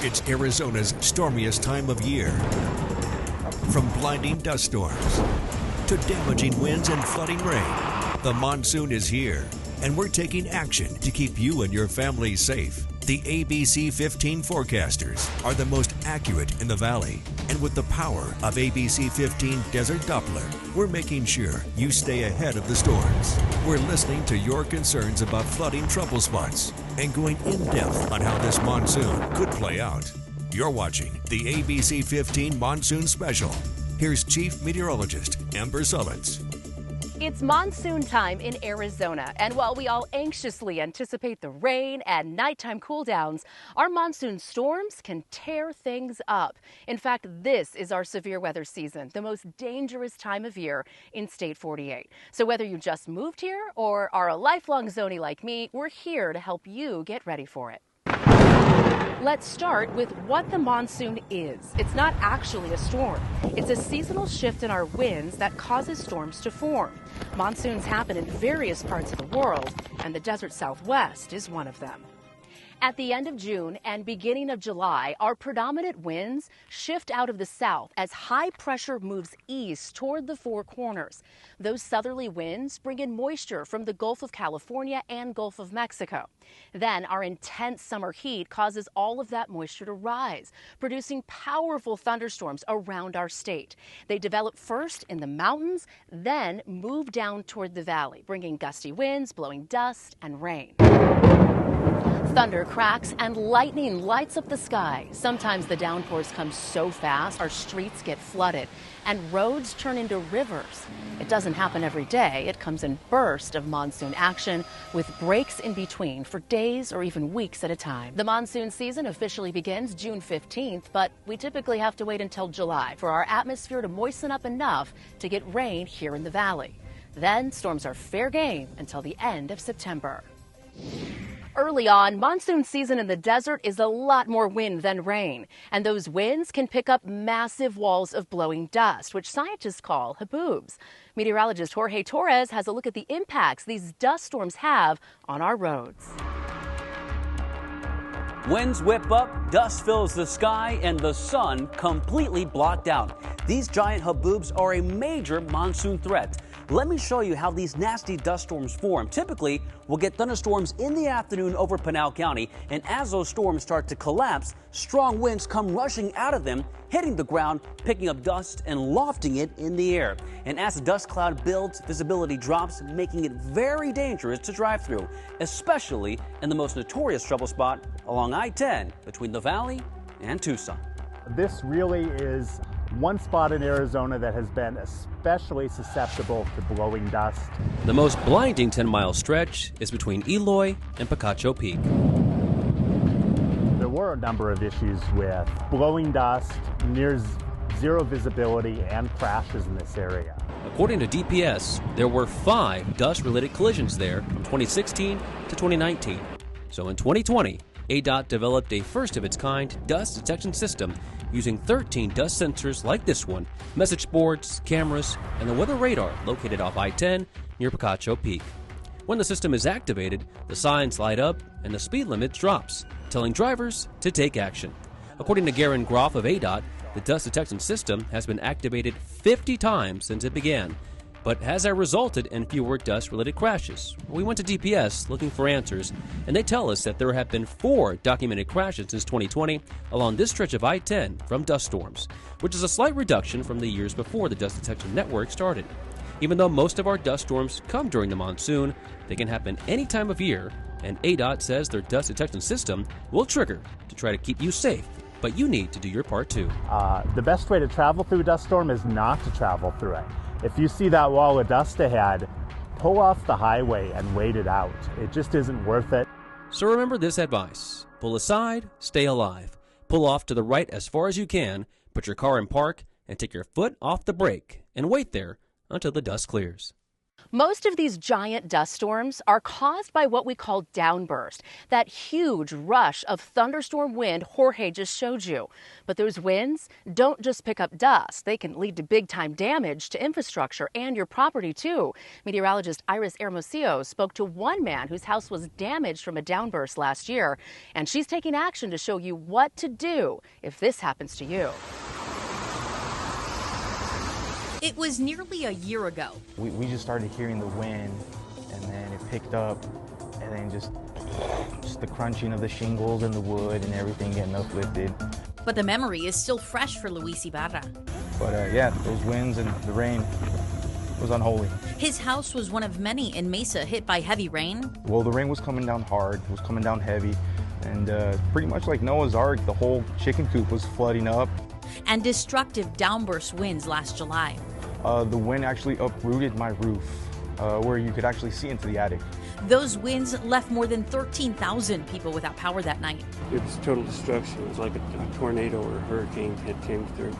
It's Arizona's stormiest time of year. From blinding dust storms to damaging winds and flooding rain, the monsoon is here, and we're taking action to keep you and your family safe. The ABC15 forecasters are the most accurate in the valley, and with the power of ABC15 Desert Doppler, we're making sure you stay ahead of the storms. We're listening to your concerns about flooding trouble spots and going in depth on how this monsoon could play out. You're watching the ABC15 Monsoon Special. Here's Chief Meteorologist Amber Sullins. It's monsoon time in Arizona, and while we all anxiously anticipate the rain and nighttime cool downs, our monsoon storms can tear things up. In fact, this is our severe weather season, the most dangerous time of year in State 48. So whether you just moved here or are a lifelong zonie like me, we're here to help you get ready for it. Let's start with what the monsoon is. It's not actually a storm. It's a seasonal shift in our winds that causes storms to form. Monsoons happen in various parts of the world, and the desert Southwest is one of them. At the end of June and beginning of July, our predominant winds shift out of the south as high pressure moves east toward the Four Corners. Those southerly winds bring in moisture from the Gulf of California and Gulf of Mexico. Then our intense summer heat causes all of that moisture to rise, producing powerful thunderstorms around our state. They develop first in the mountains, then move down toward the valley, bringing gusty winds, blowing dust and rain. Thunder cracks and lightning lights up the sky. Sometimes the downpours come so fast our streets get flooded and roads turn into rivers. It doesn't happen every day. It comes in bursts of monsoon action with breaks in between for days or even weeks at a time. The monsoon season officially begins June 15th, but we typically have to wait until July for our atmosphere to moisten up enough to get rain here in the valley. Then storms are fair game until the end of September. Early on, monsoon season in the desert is a lot more wind than rain, and those winds can pick up massive walls of blowing dust, which scientists call haboobs. Meteorologist Jorge Torres has a look at the impacts these dust storms have on our roads. Winds whip up, dust fills the sky, and the sun completely blocked out. These giant haboobs are a major monsoon threat. Let me show you how these nasty dust storms form. Typically, we'll get thunderstorms in the afternoon over Pinal County, and as those storms start to collapse, strong winds come rushing out of them, hitting the ground, picking up dust and lofting it in the air. And as the dust cloud builds, visibility drops, making it very dangerous to drive through, especially in the most notorious trouble spot along I-10 between the Valley and Tucson. This really is one spot in Arizona that has been especially susceptible to blowing dust. The most blinding 10-mile stretch is between Eloy and Picacho Peak. There were a number of issues with blowing dust, near zero visibility, and crashes in this area. According to DPS, there were 5 dust-related collisions there from 2016 to 2019. So in 2020, ADOT developed a first-of-its-kind dust detection system using 13 dust sensors like this one, message boards, cameras, and the weather radar located off I-10 near Picacho Peak. When the system is activated, the signs light up and the speed limit drops, telling drivers to take action. According to Garen Groff of ADOT, the dust detection system has been activated 50 times since it began, but has that resulted in fewer dust-related crashes? We went to DPS looking for answers, and they tell us that there have been 4 documented crashes since 2020 along this stretch of I-10 from dust storms, which is a slight reduction from the years before the dust detection network started. Even though most of our dust storms come during the monsoon, they can happen any time of year, and ADOT says their dust detection system will trigger to try to keep you safe, but you need to do your part too. The best way to travel through a dust storm is not to travel through it. If you see that wall of dust ahead, pull off the highway and wait it out. It just isn't worth it. So remember this advice. Pull aside, stay alive. Pull off to the right as far as you can, put your car in park, and take your foot off the brake, and wait there until the dust clears. Most of these giant dust storms are caused by what we call downburst, that huge rush of thunderstorm wind Jorge just showed you. But those winds don't just pick up dust. They can lead to big-time damage to infrastructure and your property, too. Meteorologist Iris Hermosillo spoke to one man whose house was damaged from a downburst last year, and she's taking action to show you what to do if this happens to you. It was nearly a year ago. We just started hearing the wind, and then it picked up, and then just the crunching of the shingles and the wood and everything getting uplifted. But the memory is still fresh for Luis Ibarra. But yeah, those winds and the rain was unholy. His house was one of many in Mesa hit by heavy rain. Well, the rain was coming down hard, it was coming down heavy, and pretty much like Noah's Ark, the whole chicken coop was flooding up. And destructive downburst winds last July. The wind actually uprooted my roof, where you could actually see into the attic. Those winds left more than 13,000 people without power that night. It was total destruction. It was like a tornado or a hurricane had came through.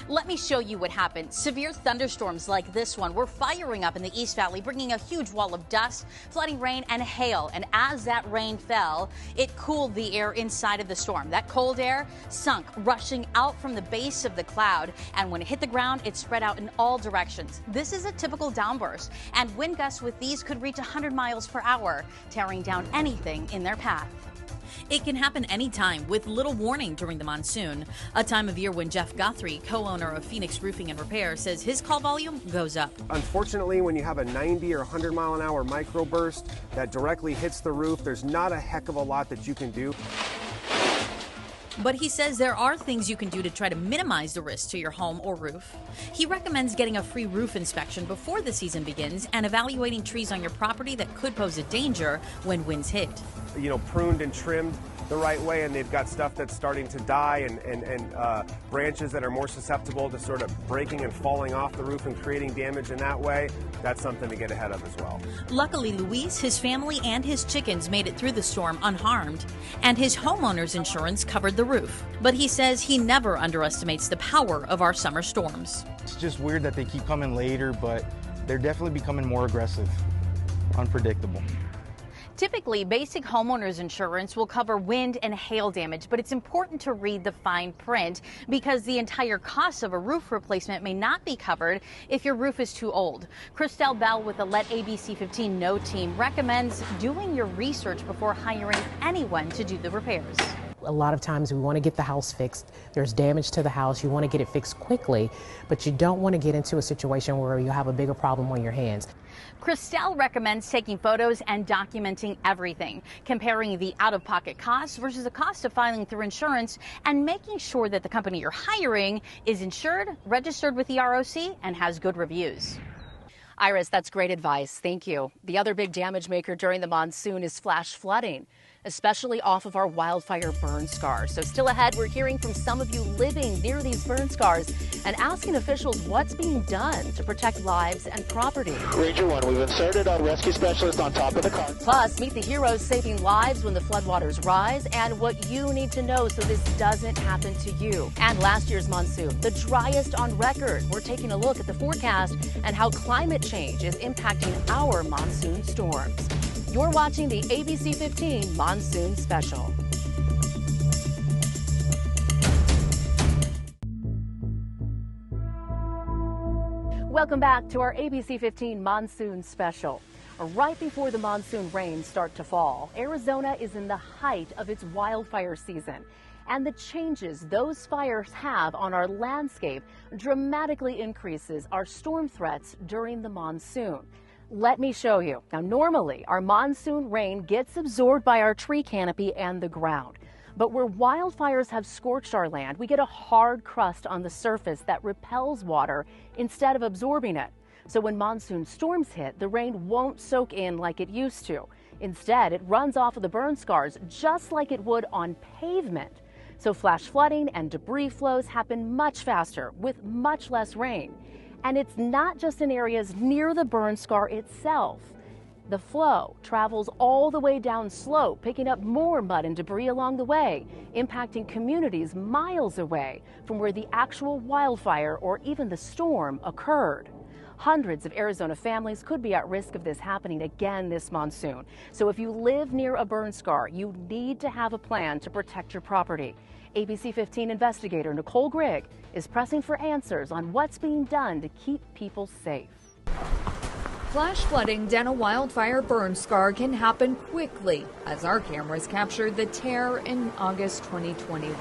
Let me show you what happened. Severe thunderstorms like this one were firing up in the East Valley, bringing a huge wall of dust, flooding rain, and hail. And as that rain fell, it cooled the air inside of the storm. That cold air sunk, rushing out from the base of the cloud. And when it hit the ground, it spread out in all directions. This is a typical downburst, and wind gusts with these could reach 100 miles per hour, tearing down anything in their path. It can happen anytime with little warning during the monsoon, a time of year when Jeff Guthrie, co-owner of Phoenix Roofing and Repair, says his call volume goes up. Unfortunately, when you have a 90 or 100 mile an hour microburst that directly hits the roof, there's not a heck of a lot that you can do. But he says there are things you can do to try to minimize the risk to your home or roof. He recommends getting a free roof inspection before the season begins and evaluating trees on your property that could pose a danger when winds hit. You know, pruned and trimmed the right way, and they've got stuff that's starting to die and branches that are more susceptible to sort of breaking and falling off the roof and creating damage in that way. That's something to get ahead of as well. Luckily, Luis, his family, and his chickens made it through the storm unharmed, and his homeowner's insurance covered the roof. But he says he never underestimates the power of our summer storms. It's just weird that they keep coming later, but they're definitely becoming more aggressive, unpredictable. Typically, basic homeowners insurance will cover wind and hail damage, but it's important to read the fine print because the entire cost of a roof replacement may not be covered if your roof is too old. Christelle Bell with the Let ABC15 Know team recommends doing your research before hiring anyone to do the repairs. A lot of times we want to get the house fixed. There's damage to the house. You want to get it fixed quickly, but you don't want to get into a situation where you have a bigger problem on your hands. Christelle recommends taking photos and documenting everything, comparing the out-of-pocket costs versus the cost of filing through insurance, and making sure that the company you're hiring is insured, registered with the ROC, and has good reviews. Iris, that's great advice. Thank you. The other big damage maker during the monsoon is flash flooding, especially off of our wildfire burn scars. So still ahead, we're hearing from some of you living near these burn scars and asking officials what's being done to protect lives and property. Ranger 1, we've inserted our rescue specialist on top of the car. Plus, meet the heroes saving lives when the floodwaters rise and what you need to know so this doesn't happen to you. And last year's monsoon, the driest on record. We're taking a look at the forecast and how climate change is impacting our monsoon storms. You're watching the ABC15 Monsoon Special. Welcome back to our ABC15 Monsoon Special. Right before the monsoon rains start to fall, Arizona is in the height of its wildfire season. And the changes those fires have on our landscape dramatically increases our storm threats during the monsoon. Let me show you. Now, normally, our monsoon rain gets absorbed by our tree canopy and the ground. But where wildfires have scorched our land, we get a hard crust on the surface that repels water instead of absorbing it. So when monsoon storms hit, the rain won't soak in like it used to. Instead, it runs off of the burn scars just like it would on pavement. So flash flooding and debris flows happen much faster with much less rain. And it's not just in areas near the burn scar itself. The flow travels all the way down slope, picking up more mud and debris along the way, impacting communities miles away from where the actual wildfire or even the storm occurred. Hundreds of Arizona families could be at risk of this happening again this monsoon. So if you live near a burn scar, you need to have a plan to protect your property. ABC15 investigator Nicole Grigg is pressing for answers on what's being done to keep people safe. Flash flooding down a wildfire burn scar can happen quickly, as our cameras captured the tear in August 2021.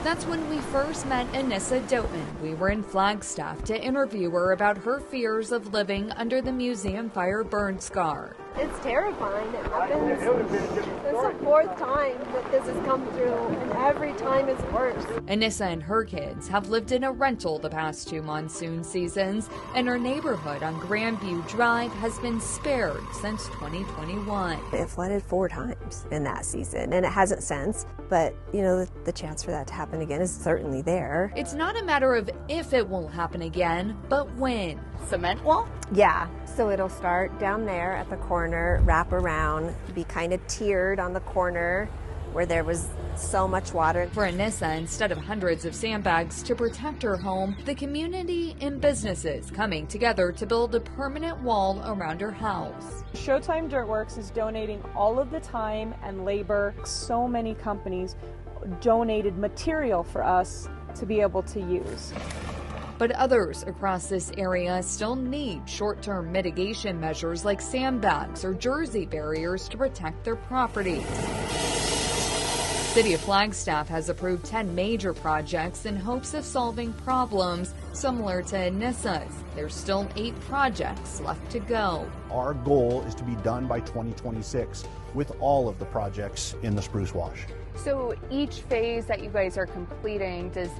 That's when we first met Anissa Doten. We were in Flagstaff to interview her about her fears of living under the museum fire burn scar. It's terrifying. It happens. It's the fourth time that this has come through, and every time it's worse. Anissa and her kids have lived in a rental the past 2 monsoon seasons, and her neighborhood on Grandview Drive has been spared since 2021. It flooded 4 times in that season, and it hasn't since. But, you know, the chance for that to happen again is certainly there. It's not a matter of if it will happen again, but when. Cement wall? Yeah, so it'll start down there at the corner, wrap around, be kind of tiered on the corner where there was so much water. For Anissa, instead of hundreds of sandbags to protect her home, the community and businesses coming together to build a permanent wall around her house. Showtime Dirtworks is donating all of the time and labor. So many companies donated material for us to be able to use. But others across this area still need short-term mitigation measures like sandbags or jersey barriers to protect their properties. City of Flagstaff has approved 10 major projects in hopes of solving problems similar to Anissa's. There's still 8 projects left to go. Our goal is to be done by 2026 with all of the projects in the Spruce Wash. So each phase that you guys are completing, does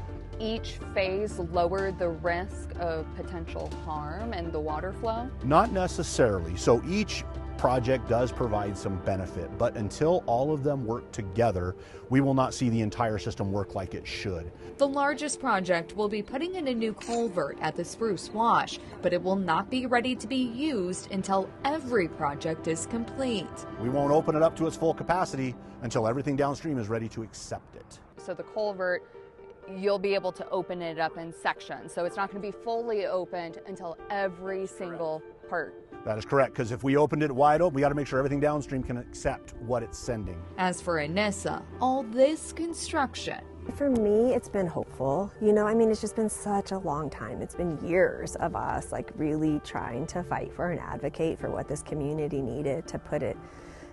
each phase lower the risk of potential harm and the water flow? Not necessarily. So each project does provide some benefit, but until all of them work together, we will not see the entire system work like it should. The largest project will be putting in a new culvert at the Spruce Wash, but it will not be ready to be used until every project is complete. We won't open it up to its full capacity until everything downstream is ready to accept it. So the culvert, you'll be able to open it up in sections. So it's not going to be fully opened until every single part. That is correct, because if we opened it wide open, we got to make sure everything downstream can accept what it's sending. As for Anissa, all this construction. For me, it's been hopeful. You know, I mean, it's just been such a long time. It's been years of us like really trying to fight for and advocate for what this community needed to put it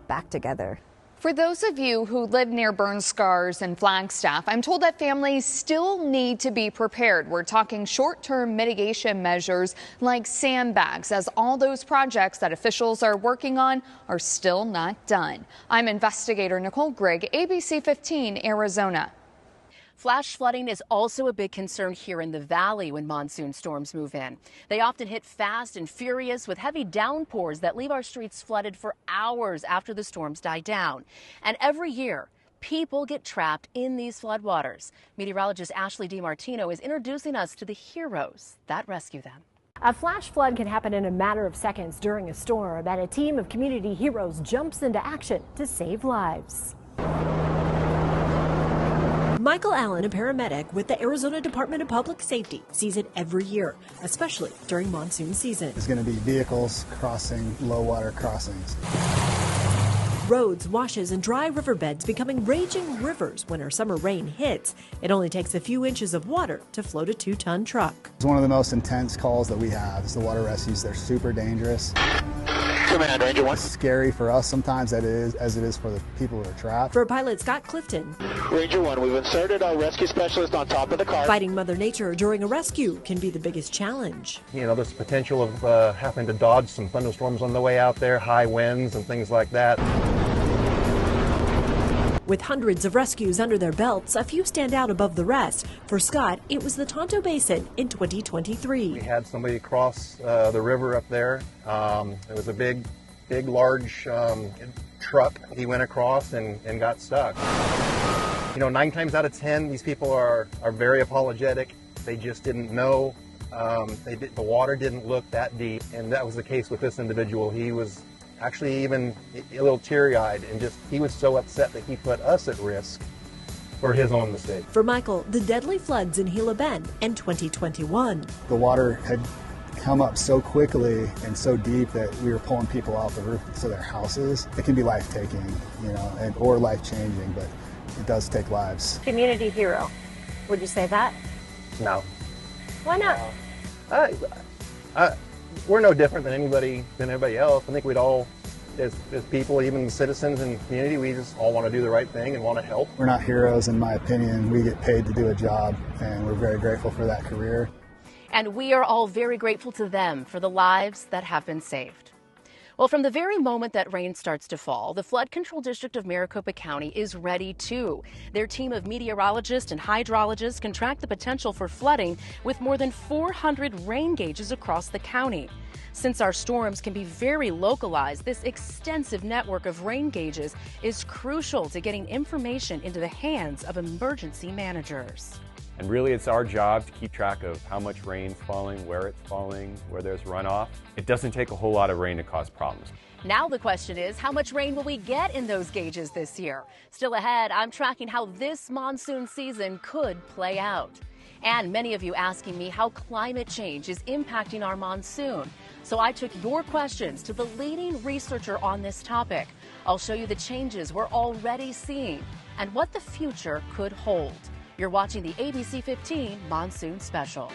back together. For those of you who live near burn scars in Flagstaff, I'm told that families still need to be prepared. We're talking short-term mitigation measures like sandbags, as all those projects that officials are working on are still not done. I'm investigator Nicole Grigg, ABC15, Arizona. Flash flooding is also a big concern here in the valley when monsoon storms move in. They often hit fast and furious with heavy downpours that leave our streets flooded for hours after the storms die down. And every year, people get trapped in these floodwaters. Meteorologist Ashley DiMartino is introducing us to the heroes that rescue them. A flash flood can happen in a matter of seconds during a storm, and a team of community heroes jumps into action to save lives. Michael Allen, a paramedic with the Arizona Department of Public Safety, sees it every year, especially during monsoon season. There's going to be vehicles crossing low water crossings. Roads, washes, and dry riverbeds becoming raging rivers when our summer rain hits. It only takes a few inches of water to float a 2-ton truck. It's one of the most intense calls that we have is the water rescues. They're super dangerous. Command Ranger 1. It's scary for us sometimes as it is for the people who are trapped. For pilot Scott Clifton, Ranger 1, we've inserted our rescue specialist on top of the car. Fighting Mother Nature during a rescue can be the biggest challenge. You know, there's potential of having to dodge some thunderstorms on the way out there, high winds and things like that. With hundreds of rescues under their belts, a few stand out above the rest. For Scott, it was the Tonto Basin in 2023. We had somebody cross the river up there. It was a big, large truck. He went across and got stuck. You know, 9 times out of 10, these people are very apologetic. They just didn't know. The water didn't look that deep, and that was the case with this individual. He was actually even a little teary-eyed, and he was so upset that he put us at risk for his own mistake. For Michael, the deadly floods in Gila Bend in 2021. The water had come up so quickly and so deep that we were pulling people off the roof of their houses. It can be life-taking, or life-changing, but it does take lives. Community hero. Would you say that? No. Why not? We're no different than anybody else. I think we'd all, as people, even citizens and community, we just all want to do the right thing and want to help. We're not heroes, in my opinion. We get paid to do a job, and we're very grateful for that career. And we are all very grateful to them for the lives that have been saved. Well, from the very moment that rain starts to fall, the Flood Control District of Maricopa County is ready too. Their team of meteorologists and hydrologists can track the potential for flooding with more than 400 rain gauges across the county. Since our storms can be very localized, this extensive network of rain gauges is crucial to getting information into the hands of emergency managers. And really, it's our job to keep track of how much rain's falling, where it's falling, where there's runoff. It doesn't take a whole lot of rain to cause problems. Now the question is, how much rain will we get in those gauges this year? Still ahead, I'm tracking how this monsoon season could play out. And many of you asking me how climate change is impacting our monsoon. So I took your questions to the leading researcher on this topic. I'll show you the changes we're already seeing and what the future could hold. You're watching the ABC15 Monsoon Special.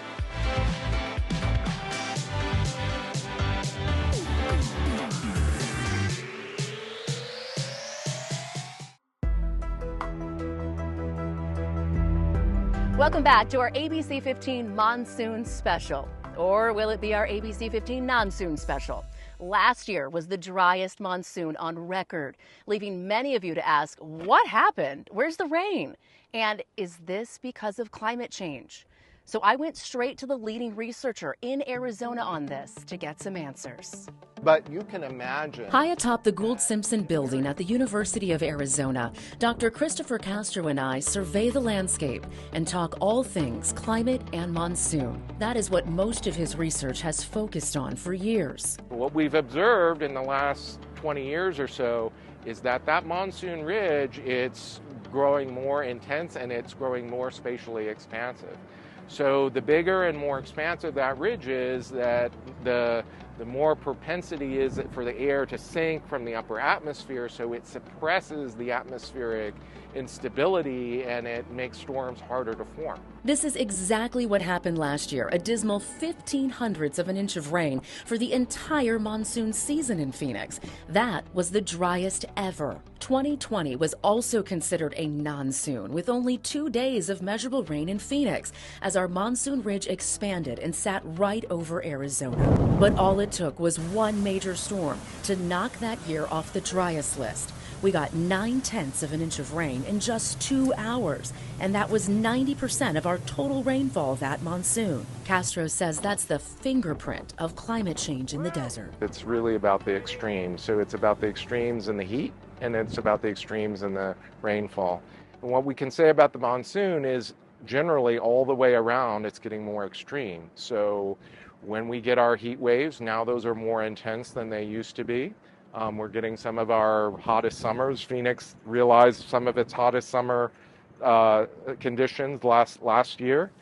Welcome back to our ABC15 Monsoon Special. Or will it be our ABC15 Non-Soon Special? Last year was the driest monsoon on record, leaving many of you to ask, what happened? Where's the rain? And is this because of climate change? So I went straight to the leading researcher in Arizona on this to get some answers. But you can imagine. High atop the Gould Simpson building at the University of Arizona, Dr. Christopher Castro and I survey the landscape and talk all things climate and monsoon. That is what most of his research has focused on for years. What we've observed in the last 20 years or so is that monsoon ridge, it's growing more intense and it's growing more spatially expansive. So the bigger and more expansive that ridge is, that the more propensity is for the air to sink from the upper atmosphere, so it suppresses the atmospheric instability and it makes storms harder to form. This is exactly what happened last year, a dismal 0.15 of an inch of rain for the entire monsoon season in Phoenix. That was the driest ever. 2020 was also considered a non-soon, with only 2 days of measurable rain in Phoenix, as our monsoon ridge expanded and sat right over Arizona. But all it took was one major storm to knock that year off the driest list. We got 0.9 of an inch of rain in just 2 hours, and that was 90% of our total rainfall that monsoon. Castro says that's the fingerprint of climate change in the desert. It's really about the extremes. So it's about the extremes in the heat, and it's about the extremes in the rainfall. And what we can say about the monsoon is generally all the way around it's getting more extreme. So when we get our heat waves, now those are more intense than they used to be. We're getting some of our hottest summers. Phoenix realized some of its hottest summer conditions last year.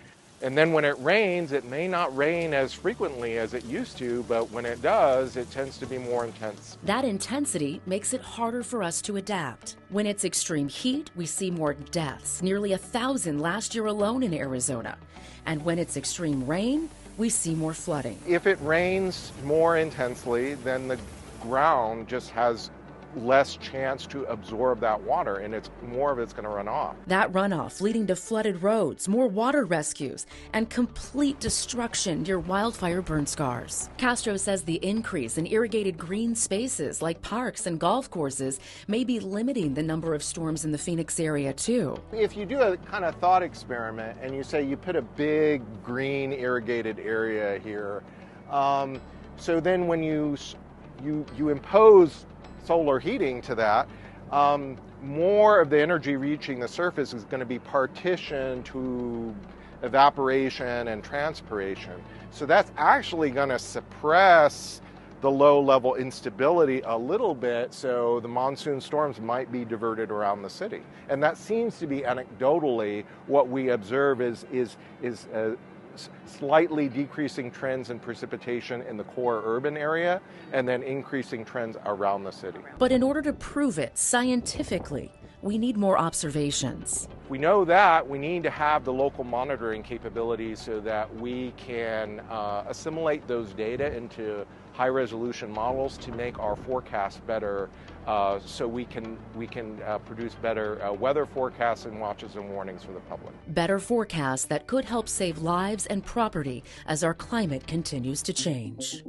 And then when it rains, it may not rain as frequently as it used to, but when it does, it tends to be more intense. That intensity makes it harder for us to adapt. When it's extreme heat, we see more deaths, nearly 1,000 last year alone in Arizona. And when it's extreme rain, we see more flooding. If it rains more intensely, then the ground just has less chance to absorb that water, and more of it's going to run off. That runoff leading to flooded roads, more water rescues, and complete destruction near wildfire burn scars. Castro says the increase in irrigated green spaces like parks and golf courses may be limiting the number of storms in the Phoenix area too. If you do a kind of thought experiment and you say you put a big green irrigated area here, so then when you impose solar heating to that, more of the energy reaching the surface is going to be partitioned to evaporation and transpiration. So that's actually going to suppress the low-level instability a little bit, so the monsoon storms might be diverted around the city. And that seems to be anecdotally what we observe is slightly decreasing trends in precipitation in the core urban area and then increasing trends around the city. But in order to prove it scientifically, we need more observations. We know that we need to have the local monitoring capabilities so that we can assimilate those data into high-resolution models to make our forecast better, so we can produce better weather forecasts and watches and warnings for the public. Better forecasts that could help save lives and property as our climate continues to change.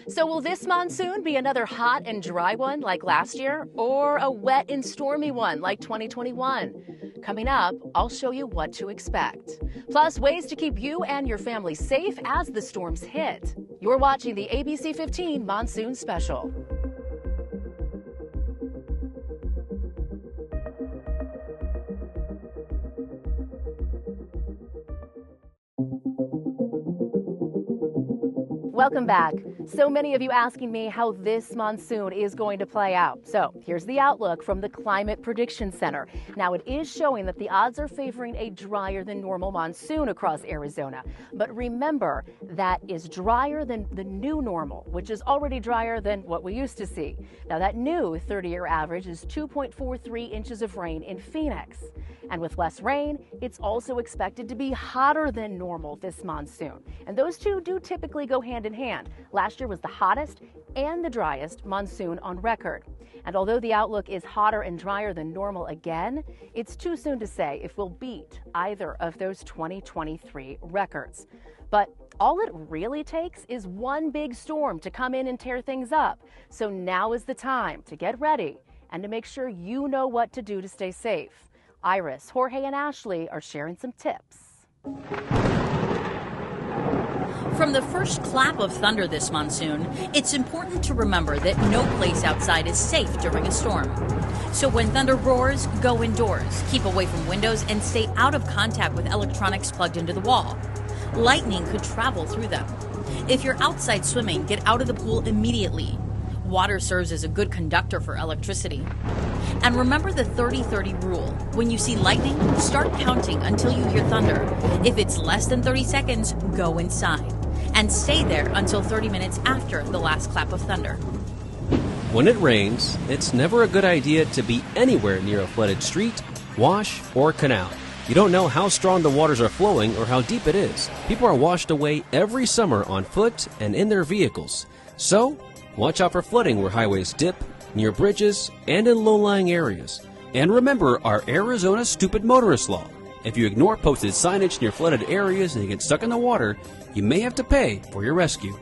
So will this monsoon be another hot and dry one like last year, or a wet and stormy one like 2021? Coming up, I'll show you what to expect. Plus, ways to keep you and your family safe as the storms hit. You're watching the ABC15 Monsoon Special. Welcome back. So many of you asking me how this monsoon is going to play out. So here's the outlook from the Climate Prediction Center. Now, it is showing that the odds are favoring a drier than normal monsoon across Arizona. But remember, that is drier than the new normal, which is already drier than what we used to see. Now, that new 30-year average is 2.43 inches of rain in Phoenix. And with less rain, it's also expected to be hotter than normal this monsoon. And those two do typically go hand in hand. Last year was the hottest and the driest monsoon on record. And although the outlook is hotter and drier than normal again, it's too soon to say if we'll beat either of those 2023 records. But all it really takes is one big storm to come in and tear things up. So now is the time to get ready and to make sure you know what to do to stay safe. Iris, Jorge, and Ashley are sharing some tips. From the first clap of thunder this monsoon, it's important to remember that no place outside is safe during a storm. So when thunder roars, go indoors, keep away from windows, and stay out of contact with electronics plugged into the wall. Lightning could travel through them. If you're outside swimming, get out of the pool immediately. Water serves as a good conductor for electricity. And remember the 30-30 rule. When you see lightning, start counting until you hear thunder. If it's less than 30 seconds, go inside. And stay there until 30 minutes after the last clap of thunder. When it rains, it's never a good idea to be anywhere near a flooded street, wash, or canal. You don't know how strong the waters are flowing or how deep it is. People are washed away every summer on foot and in their vehicles. So, watch out for flooding where highways dip, near bridges, and in low-lying areas. And remember our Arizona Stupid Motorist Law. If you ignore posted signage near flooded areas and you get stuck in the water, you may have to pay for your rescue.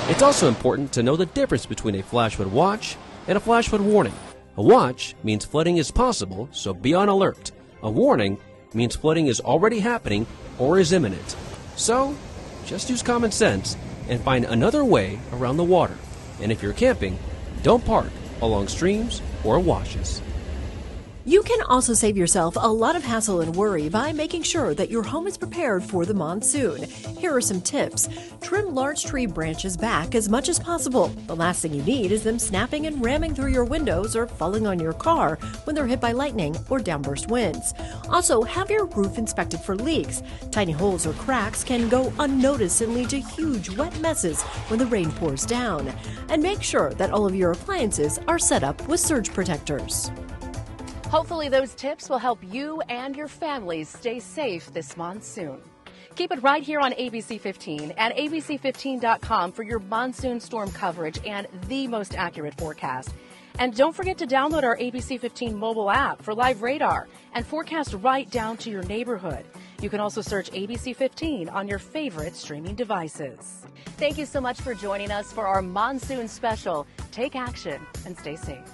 It's also important to know the difference between a flash flood watch and a flash flood warning. A watch means flooding is possible, so be on alert. A warning means flooding is already happening or is imminent. So, just use common sense and find another way around the water. And if you're camping, don't park along streams or washes. You can also save yourself a lot of hassle and worry by making sure that your home is prepared for the monsoon. Here are some tips. Trim large tree branches back as much as possible. The last thing you need is them snapping and ramming through your windows or falling on your car when they're hit by lightning or downburst winds. Also, have your roof inspected for leaks. Tiny holes or cracks can go unnoticed and lead to huge wet messes when the rain pours down. And make sure that all of your appliances are set up with surge protectors. Hopefully those tips will help you and your families stay safe this monsoon. Keep it right here on ABC15 and ABC15.com for your monsoon storm coverage and the most accurate forecast. And don't forget to download our ABC15 mobile app for live radar and forecast right down to your neighborhood. You can also search ABC15 on your favorite streaming devices. Thank you so much for joining us for our monsoon special. Take action and stay safe.